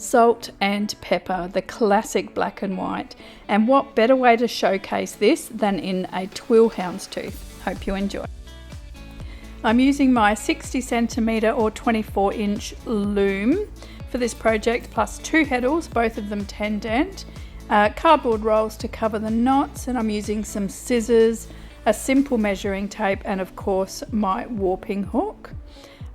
salt and pepper, the classic black and white. And what better way to showcase this than in a twill houndstooth. Hope you enjoy. I'm using my 60 centimetre or 24 inch loom for this project, plus 2 heddles, both of them 10 dent, cardboard rolls to cover the knots, and I'm using some scissors, a simple measuring tape, and of course my warping hook.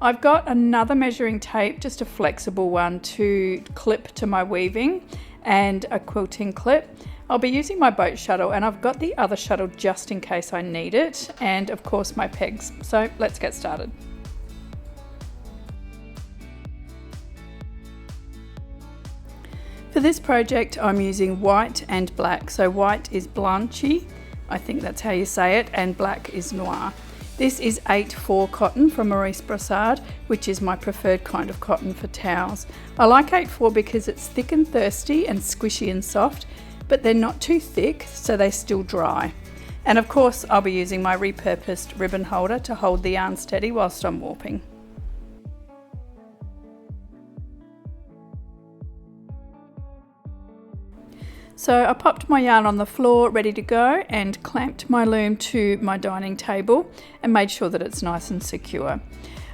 I've got another measuring tape, just a flexible one to clip to my weaving, and a quilting clip. I'll be using my boat shuttle, and I've got the other shuttle just in case I need it, and of course my pegs. So let's get started. For this project I'm using white and black. So white is blanchy, I think that's how you say it, and black is noir. This is 8/4 cotton from Maurice Brossard, which is my preferred kind of cotton for towels. I like 8/4 because it's thick and thirsty and squishy and soft, but they're not too thick, so they still dry. And of course I'll be using my repurposed ribbon holder to hold the yarn steady whilst I'm warping. So I popped my yarn on the floor ready to go and clamped my loom to my dining table and made sure that it's nice and secure.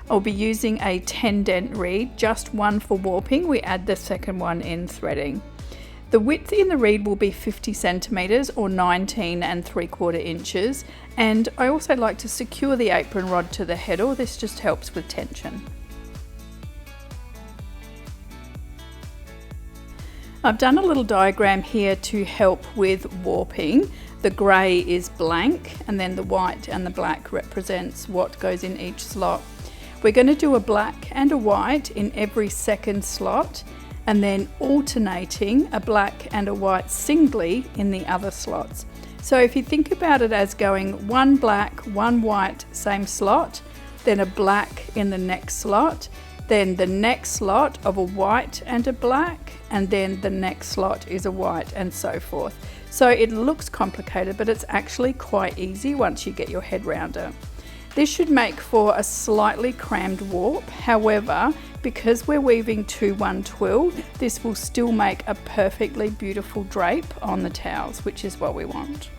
I'll be using a 10 dent reed, just one for warping. We add the second one in threading. The width in the reed will be 50 centimetres or 19 3/4 inches, and I also like to secure the apron rod to the heddle. This just helps with tension. I've done a little diagram here to help with warping. The grey is blank, and then the white and the black represents what goes in each slot. We're going to do a black and a white in every second slot, and then alternating a black and a white singly in the other slots. So if you think about it as going one black, one white, same slot, then a black in the next slot, then the next slot of a white and a black, and then the next slot is a white, and so forth. So it looks complicated, but it's actually quite easy once you get your head around it. This should make for a slightly crammed warp. However, because we're weaving 2/1 twill, this will still make a perfectly beautiful drape on the towels, which is what we want.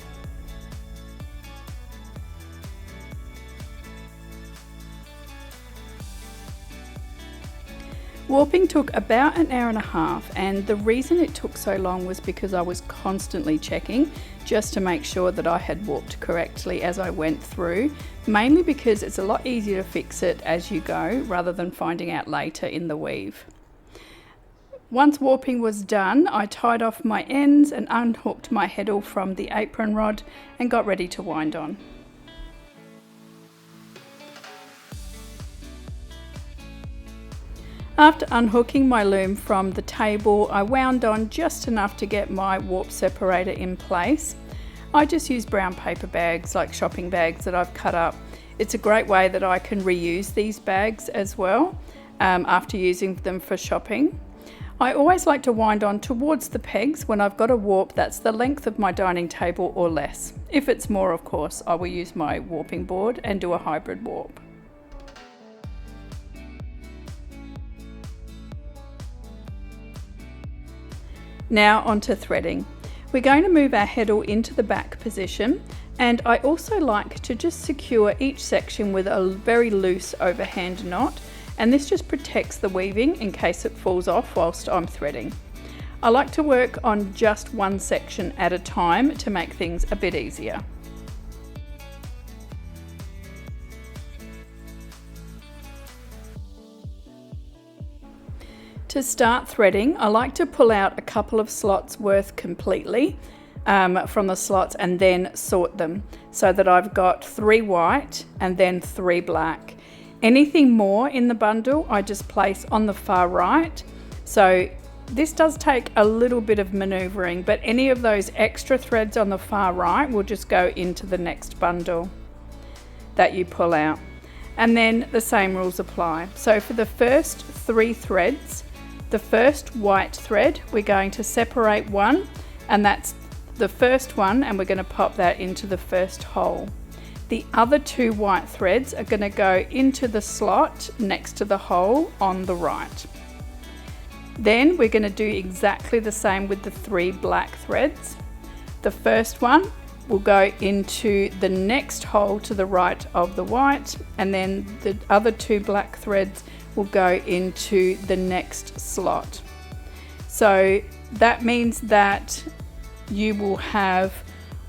Warping took about an hour and a half, and the reason it took so long was because I was constantly checking just to make sure that I had warped correctly as I went through, mainly because it's a lot easier to fix it as you go rather than finding out later in the weave. Once warping was done, I tied off my ends and unhooked my heddle from the apron rod and got ready to wind on. After unhooking my loom from the table, I wound on just enough to get my warp separator in place. I just use brown paper bags, like shopping bags that I've cut up. It's a great way that I can reuse these bags as well after using them for shopping. I always like to wind on towards the pegs when I've got a warp that's the length of my dining table or less. If it's more, of course, I will use my warping board and do a hybrid warp. Now onto threading. We're going to move our heddle into the back position, and I also like to just secure each section with a very loose overhand knot, and this just protects the weaving in case it falls off whilst I'm threading. I like to work on just one section at a time to make things a bit easier. To start threading, I like to pull out a couple of slots worth completely from the slots and then sort them so that I've got 3 white and then 3 black. Anything more in the bundle I just place on the far right. So this does take a little bit of maneuvering, but any of those extra threads on the far right will just go into the next bundle that you pull out. And then the same rules apply. So for the first 3 threads, the first white thread, we're going to separate one, and that's the first one, and we're going to pop that into the first hole. The other 2 white threads are going to go into the slot next to the hole on the right. Then we're going to do exactly the same with the 3 black threads. The first one will go into the next hole to the right of the white, and then the other 2 black threads will go into the next slot. So that means that you will have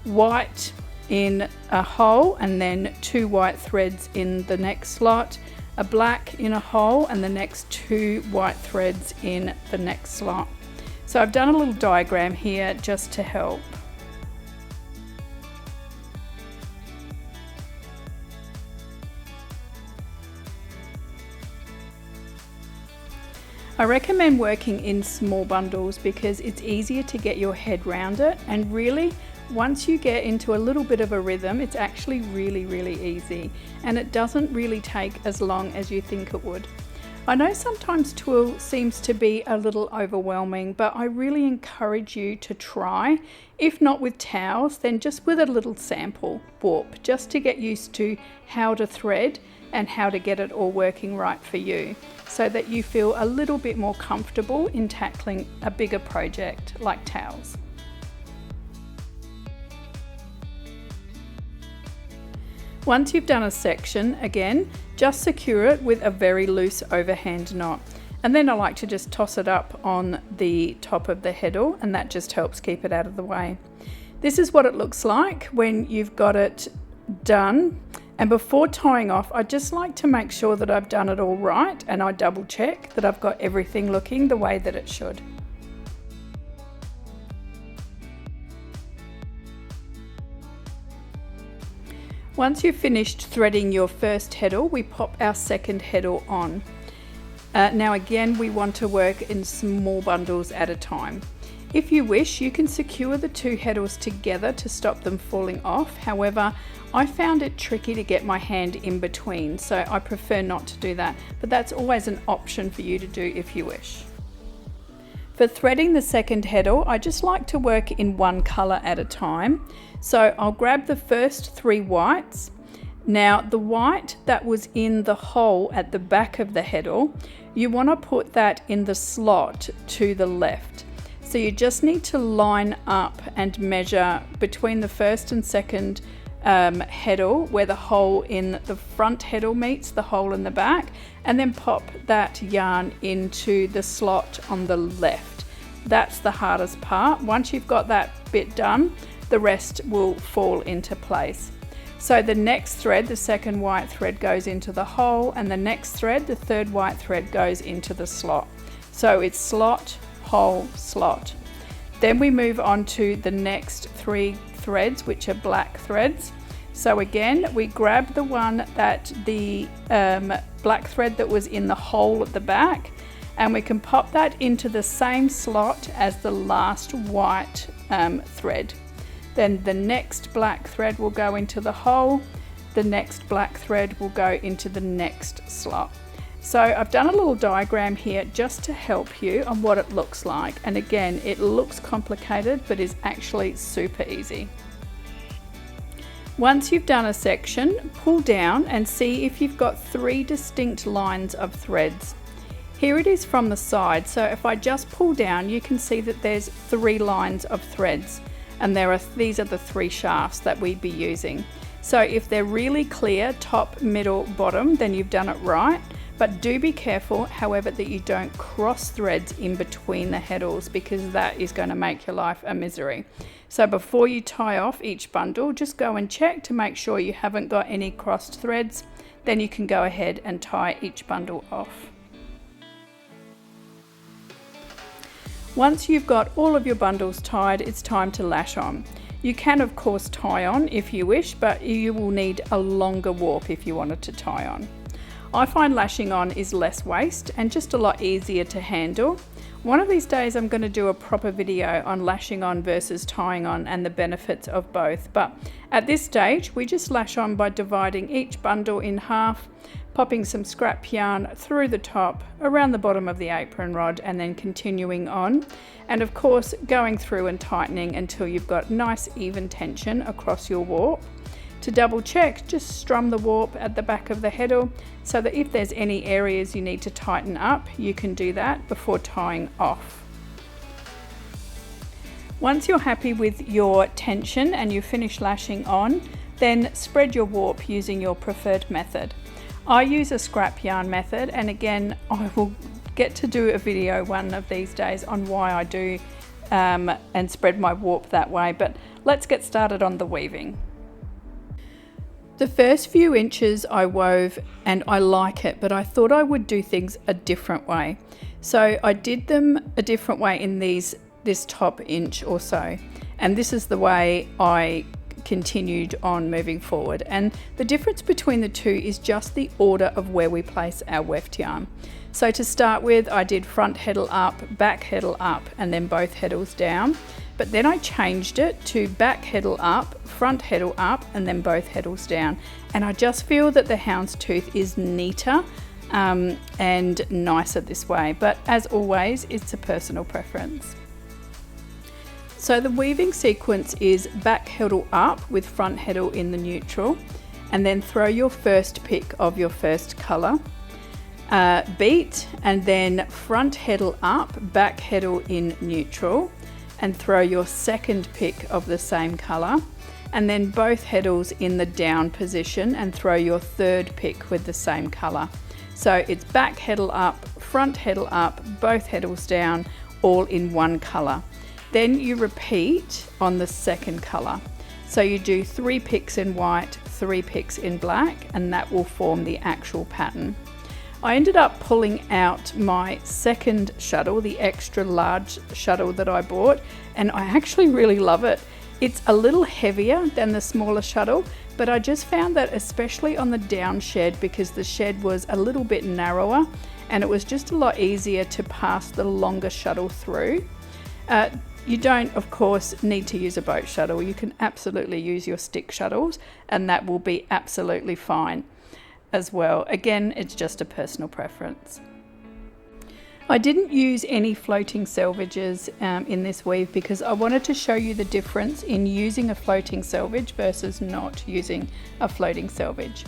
white in a hole and then 2 white threads in the next slot, a black in a hole and the next 2 white threads in the next slot. So I've done a little diagram here just to help. I recommend working in small bundles because it's easier to get your head around it, and really once you get into a little bit of a rhythm, it's actually really easy, and it doesn't really take as long as you think it would. I know sometimes twill seems to be a little overwhelming, but I really encourage you to try. If not with towels, then just with a little sample warp, just to get used to how to thread and how to get it all working right for you, so that you feel a little bit more comfortable in tackling a bigger project like towels. Once you've done a section, again, just secure it with a very loose overhand knot. And then I like to just toss it up on the top of the heddle, and that just helps keep it out of the way. This is what it looks like when you've got it done. And before tying off, I just like to make sure that I've done it all right, and I double check that I've got everything looking the way that it should. Once you've finished threading your first heddle, we pop our second heddle on. Now again, we want to work in small bundles at a time. If you wish, you can secure the 2 heddles together to stop them falling off. However, I found it tricky to get my hand in between, so I prefer not to do that, but that's always an option for you to do if you wish. For threading the second heddle, I just like to work in one colour at a time. So I'll grab the first 3 whites. Now the white that was in the hole at the back of the heddle, you want to put that in the slot to the left. So you just need to line up and measure between the first and second heddle, where the hole in the front heddle meets the hole in the back, and then pop that yarn into the slot on the left. That's the hardest part. Once you've got that bit done, the rest will fall into place. So the next thread, the second white thread, goes into the hole, and the next thread, the third white thread, goes into the slot. So it's slot, hole, slot. Then we move on to the next 3 threads, which are black threads. So again, we grab the one that the black thread that was in the hole at the back, and we can pop that into the same slot as the last white thread. Then the next black thread will go into the hole, the next black thread will go into the next slot. So I've done a little diagram here just to help you on what it looks like. And again, it looks complicated, but is actually super easy. Once you've done a section, pull down and see if you've got 3 distinct lines of threads. Here it is from the side. So if I just pull down, you can see that there's 3 lines of threads, and these are the 3 shafts that we'd be using. So if they're really clear, top, middle, bottom, then you've done it right. But do be careful, however, that you don't cross threads in between the heddles, because that is going to make your life a misery. So before you tie off each bundle, just go and check to make sure you haven't got any crossed threads. Then you can go ahead and tie each bundle off. Once you've got all of your bundles tied, it's time to lash on. You can of course tie on if you wish, but you will need a longer warp if you wanted to tie on. I find lashing on is less waste and just a lot easier to handle. One of these days I'm going to do a proper video on lashing on versus tying on and the benefits of both, but at this stage we just lash on by dividing each bundle in half, popping some scrap yarn through the top, around the bottom of the apron rod, and then continuing on, and of course going through and tightening until you've got nice even tension across your warp. To double check, just strum the warp at the back of the heddle so that if there's any areas you need to tighten up, you can do that before tying off. Once you're happy with your tension and you finish lashing on, then spread your warp using your preferred method. I use a scrap yarn method, and again, I will get to do a video one of these days on why I do and spread my warp that way, but let's get started on the weaving. The first few inches I wove and I like it, but I thought I would do things a different way. So I did them a different way in this top inch or so, and this is the way I continued on moving forward. And the difference between the two is just the order of where we place our weft yarn. So to start with, I did front heddle up, back heddle up, and then both heddles down. But then I changed it to back heddle up, front heddle up, and then both heddles down. And I just feel that the houndstooth is neater and nicer this way. But as always, it's a personal preference. So the weaving sequence is back heddle up with front heddle in the neutral, and then throw your first pick of your first colour. Beat, and then front heddle up, back heddle in neutral, and throw your second pick of the same colour, and then both heddles in the down position and throw your third pick with the same colour. So it's back heddle up, front heddle up, both heddles down, all in one colour. Then you repeat on the second colour. So you do 3 picks in white, 3 picks in black, and that will form the actual pattern. I ended up pulling out my second shuttle, the extra large shuttle that I bought, and I actually really love it. It's a little heavier than the smaller shuttle, but I just found that especially on the down shed, because the shed was a little bit narrower and it was just a lot easier to pass the longer shuttle through. You don't, of course, need to use a boat shuttle. You can absolutely use your stick shuttles and that will be absolutely fine as well. Again, it's just a personal preference. I didn't use any floating selvages in this weave because I wanted to show you the difference in using a floating selvage versus not using a floating selvage.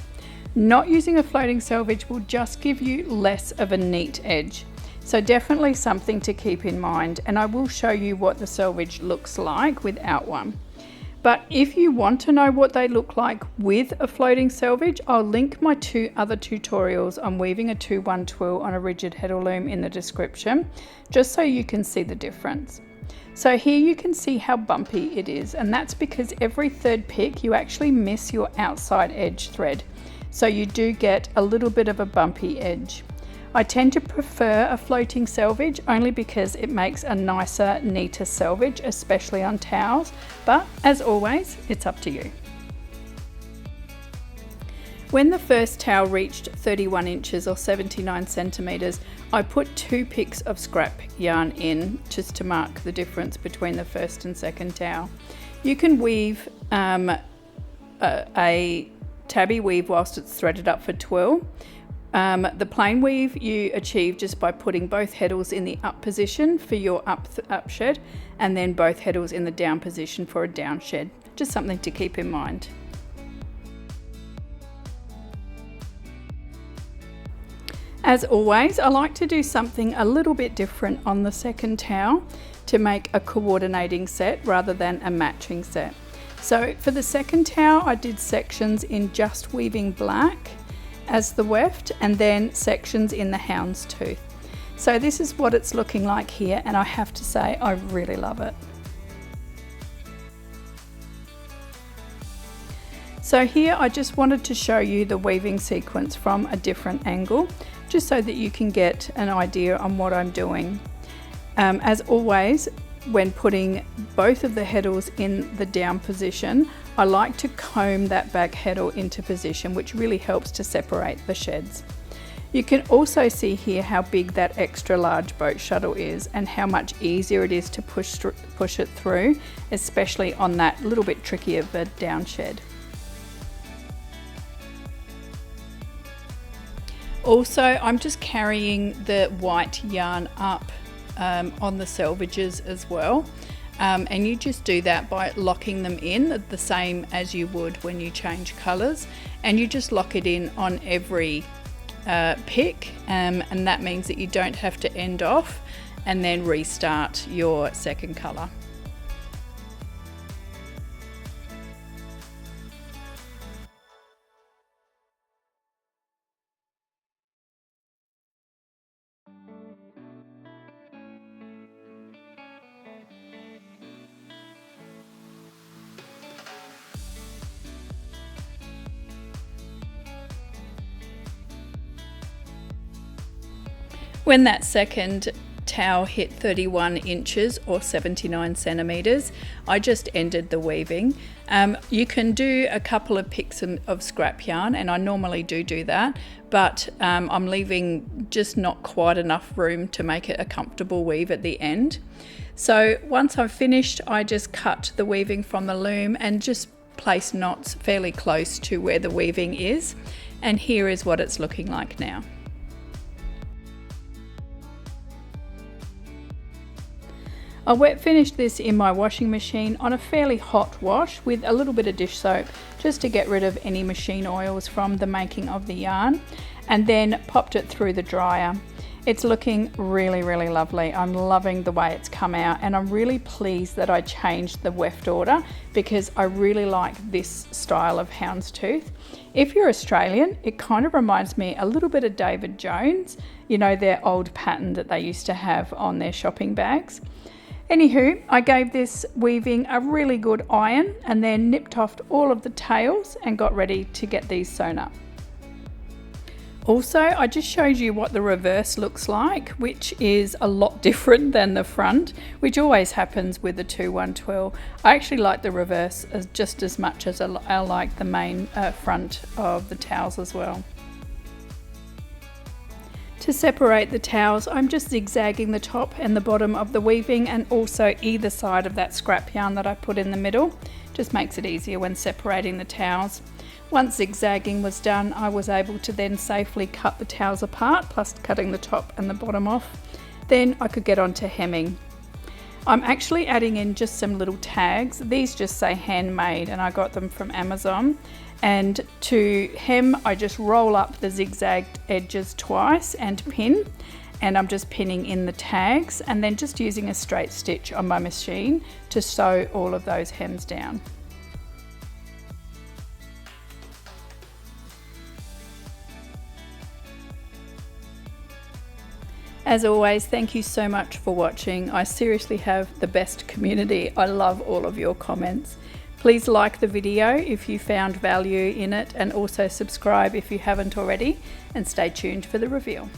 Not using a floating selvage will just give you less of a neat edge. So definitely something to keep in mind, and I will show you what the selvage looks like without one. But if you want to know what they look like with a floating selvage, I'll link my 2 other tutorials on weaving a 2-1 twill on a rigid heddle loom in the description, just so you can see the difference. So here you can see how bumpy it is, and that's because every third pick you actually miss your outside edge thread. So you do get a little bit of a bumpy edge. I tend to prefer a floating selvage only because it makes a nicer, neater selvage, especially on towels, but as always, it's up to you. When the first towel reached 31 inches or 79 centimeters, I put 2 picks of scrap yarn in just to mark the difference between the first and second towel. You can weave a tabby weave whilst it's threaded up for twill. The plain weave you achieve just by putting both heddles in the up position for your up shed, and then both heddles in the down position for a down shed. Just something to keep in mind. As always, I like to do something a little bit different on the second towel to make a coordinating set rather than a matching set. So for the second towel, I did sections in just weaving black as the weft, and then sections in the houndstooth. So this is what it's looking like here, and I have to say I really love it. So here I just wanted to show you the weaving sequence from a different angle, just so that you can get an idea on what I'm doing. As always, when putting both of the heddles in the down position, I like to comb that back heddle into position, which really helps to separate the sheds. You can also see here how big that extra large boat shuttle is and how much easier it is to push it through, especially on that little bit tricky of a down shed. Also, I'm just carrying the white yarn up on the selvages as well. and you just do that by locking them in the same as you would when you change colours, and you just lock it in on every pick, and that means that you don't have to end off and then restart your second colour. When that second towel hit 31 inches or 79 centimeters, I just ended the weaving. You can do a couple of picks of scrap yarn, and I normally do that, but I'm leaving just not quite enough room to make it a comfortable weave at the end. So once I've finished, I just cut the weaving from the loom and just place knots fairly close to where the weaving is, and here is what it's looking like now. I wet finished this in my washing machine on a fairly hot wash with a little bit of dish soap, just to get rid of any machine oils from the making of the yarn, and then popped it through the dryer. It's looking really lovely. I'm loving the way it's come out, and I'm really pleased that I changed the weft order because I really like this style of houndstooth. If you're Australian, it kind of reminds me a little bit of David Jones, you know, their old pattern that they used to have on their shopping bags. Anywho, I gave this weaving a really good iron and then nipped off all of the tails and got ready to get these sewn up. Also, I just showed you what the reverse looks like, which is a lot different than the front, which always happens with the 2-1 twill. I actually like the reverse just as much as I like the main front of the towels as well. To separate the towels, I'm just zigzagging the top and the bottom of the weaving, and also either side of that scrap yarn that I put in the middle. Just makes it easier when separating the towels. Once zigzagging was done, I was able to then safely cut the towels apart, plus cutting the top and the bottom off. Then I could get on to hemming. I'm actually adding in just some little tags. These just say handmade, and I got them from Amazon. And to hem, I just roll up the zigzagged edges twice and pin, and I'm just pinning in the tags and then just using a straight stitch on my machine to sew all of those hems down. As always, thank you so much for watching. I seriously have the best community. I love all of your comments. Please like the video if you found value in it, and also subscribe if you haven't already, and stay tuned for the reveal.